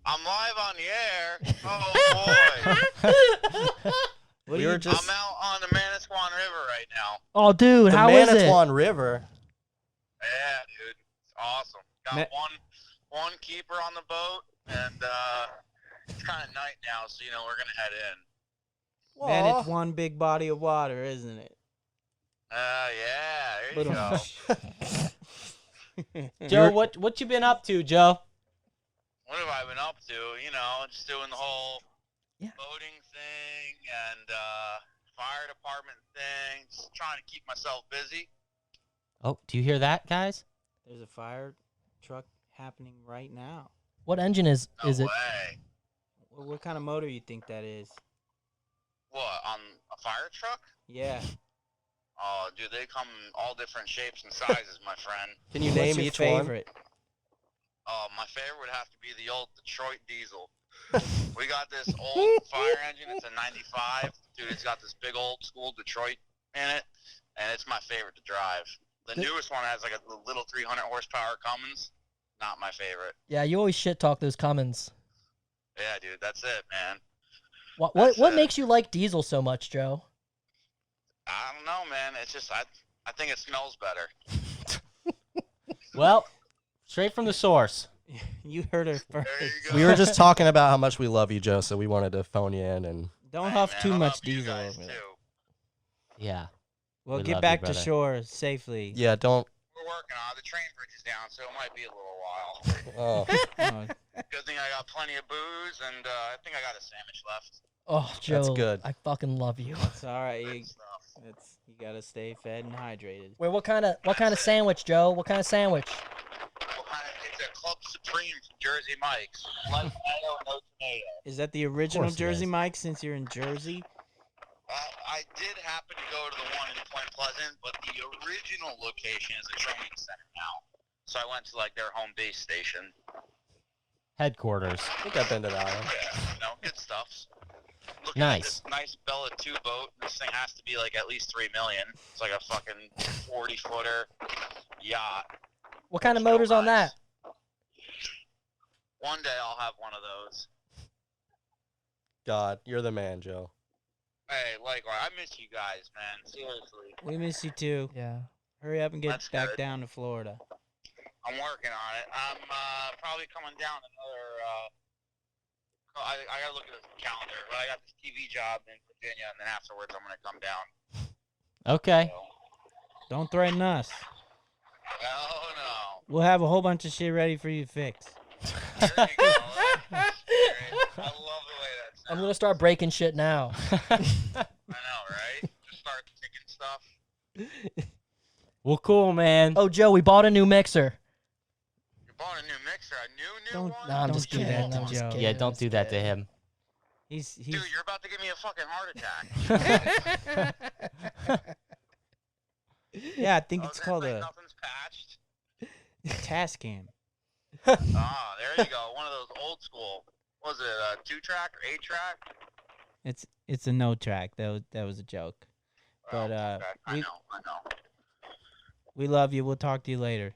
I'm live on the air. Oh, boy. What We do were you just I'm out on the Manasquan River right now. Oh, dude, the how is it? Manasquan River. Yeah, dude. It's awesome. Got Ma- one keeper on the boat, and it's kind of night now, so, we're going to head in. Man, Aw. it's one big body of water, isn't it? Yeah, there you go. Joe, what you been up to, Joe? What have I been up to? Just doing the whole Yeah. boating thing and fire department thing. Just trying to keep myself busy. Oh, do you hear that, guys? There's a fire truck happening right now. What engine is No it? way. What kind of motor you think that is? What, on a fire truck? Yeah. Oh, dude, they come in all different shapes and sizes, my friend. Can you What's name your each favorite? Oh, my favorite would have to be the old Detroit diesel. We got this old fire engine. It's a 95. Dude, it's got this big old school Detroit in it, and it's my favorite to drive. The newest one has like a little 300 horsepower Cummins. Not my favorite. Yeah, you always shit talk those Cummins. Yeah, dude, that's it, man. What That's what it. makes you like diesel so much, Joe? I don't know, man. It's just I think it smells better. Well, straight from the source. You heard it There first. you go. We were just talking about how much we love you, Joe, so we wanted to phone you in and Don't Hey, huff man, too I much love you diesel guys, over there. too. Yeah. Well, We get love you, back to brother. shore safely. yeah, don't. We're working on it. The train bridge is down, so it might be a little while. Oh, Oh, Good thing I got plenty of booze, and I think I got a sandwich left. Oh, Joe, good. I fucking love you. it's all right. Good stuff. You gotta stay fed and hydrated. Wait, what kind of sandwich, Joe? What kind of sandwich? It's a Club Supreme from Jersey Mike's. Light mayo, no tomato. Is that the original course it Jersey is. Mike? Since you're in Jersey, I did happen to go to the one in Point Pleasant, but the original location is a training center now. So I went to like their home base station. Headquarters. I think I've been to that one. Yeah, good stuff. Looking Nice. At this nice Bella 2 boat. This thing has to be like at least $3 million. It's like a fucking 40-footer yacht. What kind of Still motors on that? nice. One day I'll have one of those. God, you're the man, Joe. Hey, likewise. I miss you guys, man. Seriously. we miss you too. Yeah. Hurry up and get That's back good. down to Florida. I'm working on it. I'm probably coming down another. I gotta look at the calendar, but I got this TV job in Virginia, and then afterwards I'm gonna come down. Okay. So. Don't threaten us. Oh no. We'll have a whole bunch of shit ready for you to fix. There you go. That's great. I love the way that sounds. I'm gonna start breaking shit now. I know, right? Just start picking stuff. Well, cool, man. Oh, Joe, we bought a new mixer. You bought a new mixer, a new Don't- one. No, I'm Don't just do kidding. that to I'm just Joe. kidding. Yeah, I'm don't just do that to kidding. him. He's Dude, you're about to give me a fucking heart attack. yeah. I think Oh, it's there's, called like, a nothing's patched. task cam. Ah, there you go. One of those old school. Was it a 2-track or 8-track? It's a no track. That was a joke. But, okay. I we- know. We love you. We'll talk to you later.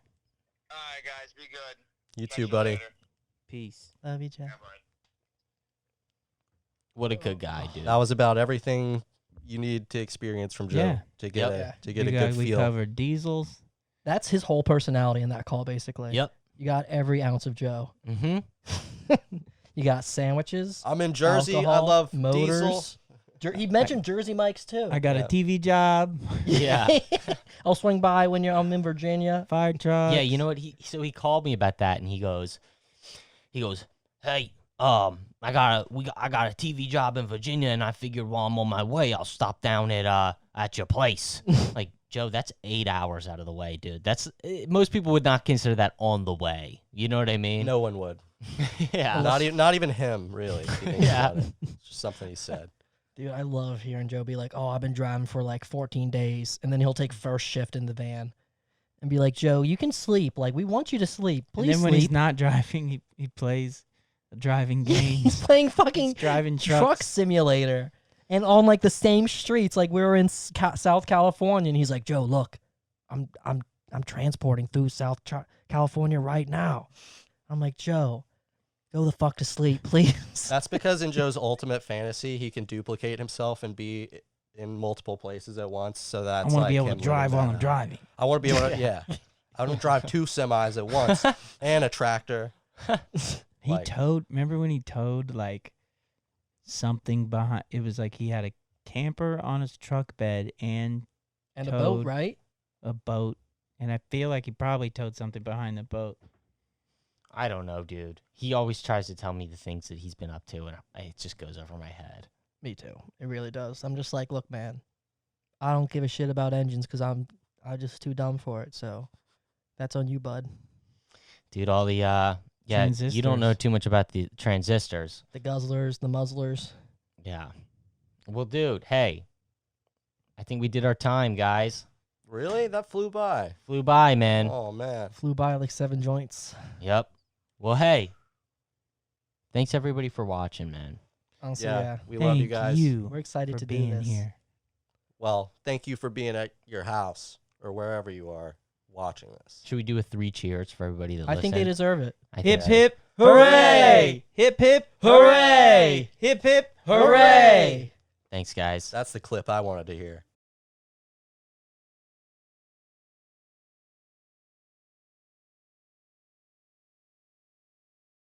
All right, guys, be good. You Catch too, buddy. later. Peace. Love you, Joe. Yeah, bye. What a good guy, dude. That was about everything you need to experience from Joe Yeah. to get Yep. a good we feel. covered diesels. That's his whole personality in that call, basically. Yep. You got every ounce of Joe. Mm-hmm. You got sandwiches. I'm in Jersey. I alcohol, love motors. diesel. He mentioned Jersey Mike's too. I got Yeah. a TV job, Yeah. I'll swing by when I'm in Virginia. fire truck. Yeah, you know what? He called me about that, and he goes, hey, I got a TV job in Virginia, and I figured while I'm on my way, I'll stop down at your place. Like, Joe, that's 8 hours out of the way, dude. Most people would not consider that on the way. You know what I mean? No one would. Yeah. Not even him, really. if you think Yeah. about it. It's just something he said. Dude, I love hearing Joe be like, "Oh, I've been driving for like 14 days," and then he'll take first shift in the van, and be like, "Joe, you can sleep. Like, we want you to sleep. And Please then when he's sleep." not driving, he plays driving He's games. playing fucking He's driving truck trucks. simulator, and on like the same streets. Like we were in South California, and he's like, "Joe, look, I'm transporting through California right now." I'm like, "Joe, go the fuck to sleep, please." That's because in Joe's ultimate fantasy, he can duplicate himself and be in multiple places at once. So I that's want to like be able to him drive living while that I'm out. driving. I want to be able to, yeah. I want to drive 2 semis at once and a tractor. He Like- towed. Remember when he towed like something behind? It was like he had a camper on his truck bed and And a boat, Toad. right? a boat, and I feel like he probably towed something behind the boat. I don't know, dude. He always tries to tell me the things that he's been up to, and it just goes over my head. Me too. It really does. I'm just like, look, man, I don't give a shit about engines because I'm just too dumb for it. So that's on you, bud. Dude, all the you don't know Transistors. too much about the transistors. The guzzlers, the muzzlers. Yeah. Well, dude, hey, I think we did our time, guys. Really? That flew by. Flew by, man. Oh, man. Flew by like 7 joints. Yep. Well, hey, thanks everybody for watching, man. Honestly, Yeah, yeah. we love you guys. You We're excited for to do being this. here. Well, thank you for being at your house or wherever you are watching this. Should we do a 3 cheers for everybody that I think they listened? deserve it. I Hip think- hip Hooray! Hip hip Hooray! Hip hip Hooray! Thanks, guys. That's the clip I wanted to hear.